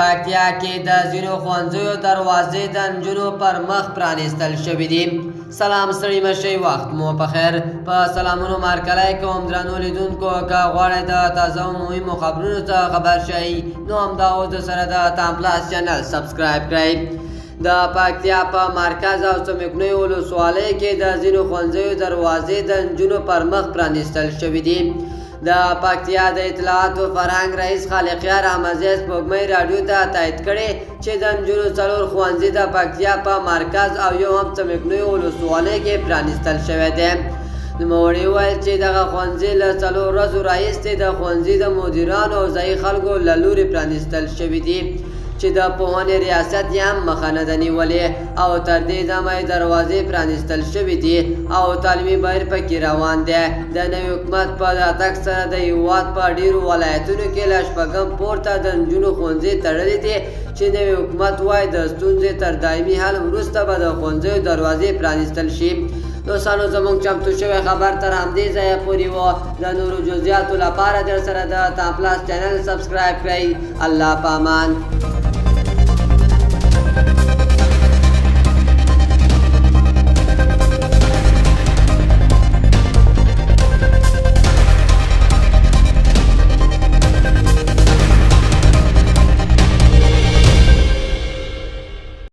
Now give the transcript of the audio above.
پکتیا کې د ځینو ښوونځیو دروازې د نجونو پر مخ پرانیستل شوي دي. سلام ستړي مه شئ، وخت مو په خیر. په سلامونو مارکلی کوم درنو لیدونکو، که غواړئ د تازه او مهمو خبرونو څخه خبر شئ نو همدا اوس درسره د تام پلاس چینل سبسکرایب کړئ. د پکتیا په مرکز او څمکنیو ولسوالیو کې د ځینو ښوونځیو دروازې د نجونو پر مخ پرانیستل شوي دي. د پکتیا د اطلاعات و فرهنګ رئیس خالقیار احمدزی سپوږمۍ راډیو ته تایید کړی چې د نجونو 4 ښوونځي د پکتیا په مرکز او یو هم څمکنیو ولسوالیو کې پرانیستل شوی دی. نوموړي وویل چې دغه ښوونځي له 4 ورځو راهیسې د ښوونځي د مدیرانو او ځایي خلکو له لورې پرانیستل شوي دي چې د پوهنې ریاست یې هم مخه نه ده نیولې او تر دې دمه یې دروازې پرانیستل شوي دي او تعلیمي بهیر پکې روان دی. د نوي حکومت په راتګ سره د هېواد په ډېرو ولایتونو کې له 6 پورته د نجونو ښوونځي تړلي دي چې نوي حکومت وایي د ستونزې تر دایمي حل وروسته به د ښوونځیو دروازې پرانیستل شي. دوستانو، زموږ چمتو شوی خبر تر همدې ځایه پورې و. د نورو جزئیاتو لپاره درسره د تام پلاس چینل سبسکرایب کړئ. الله په امان.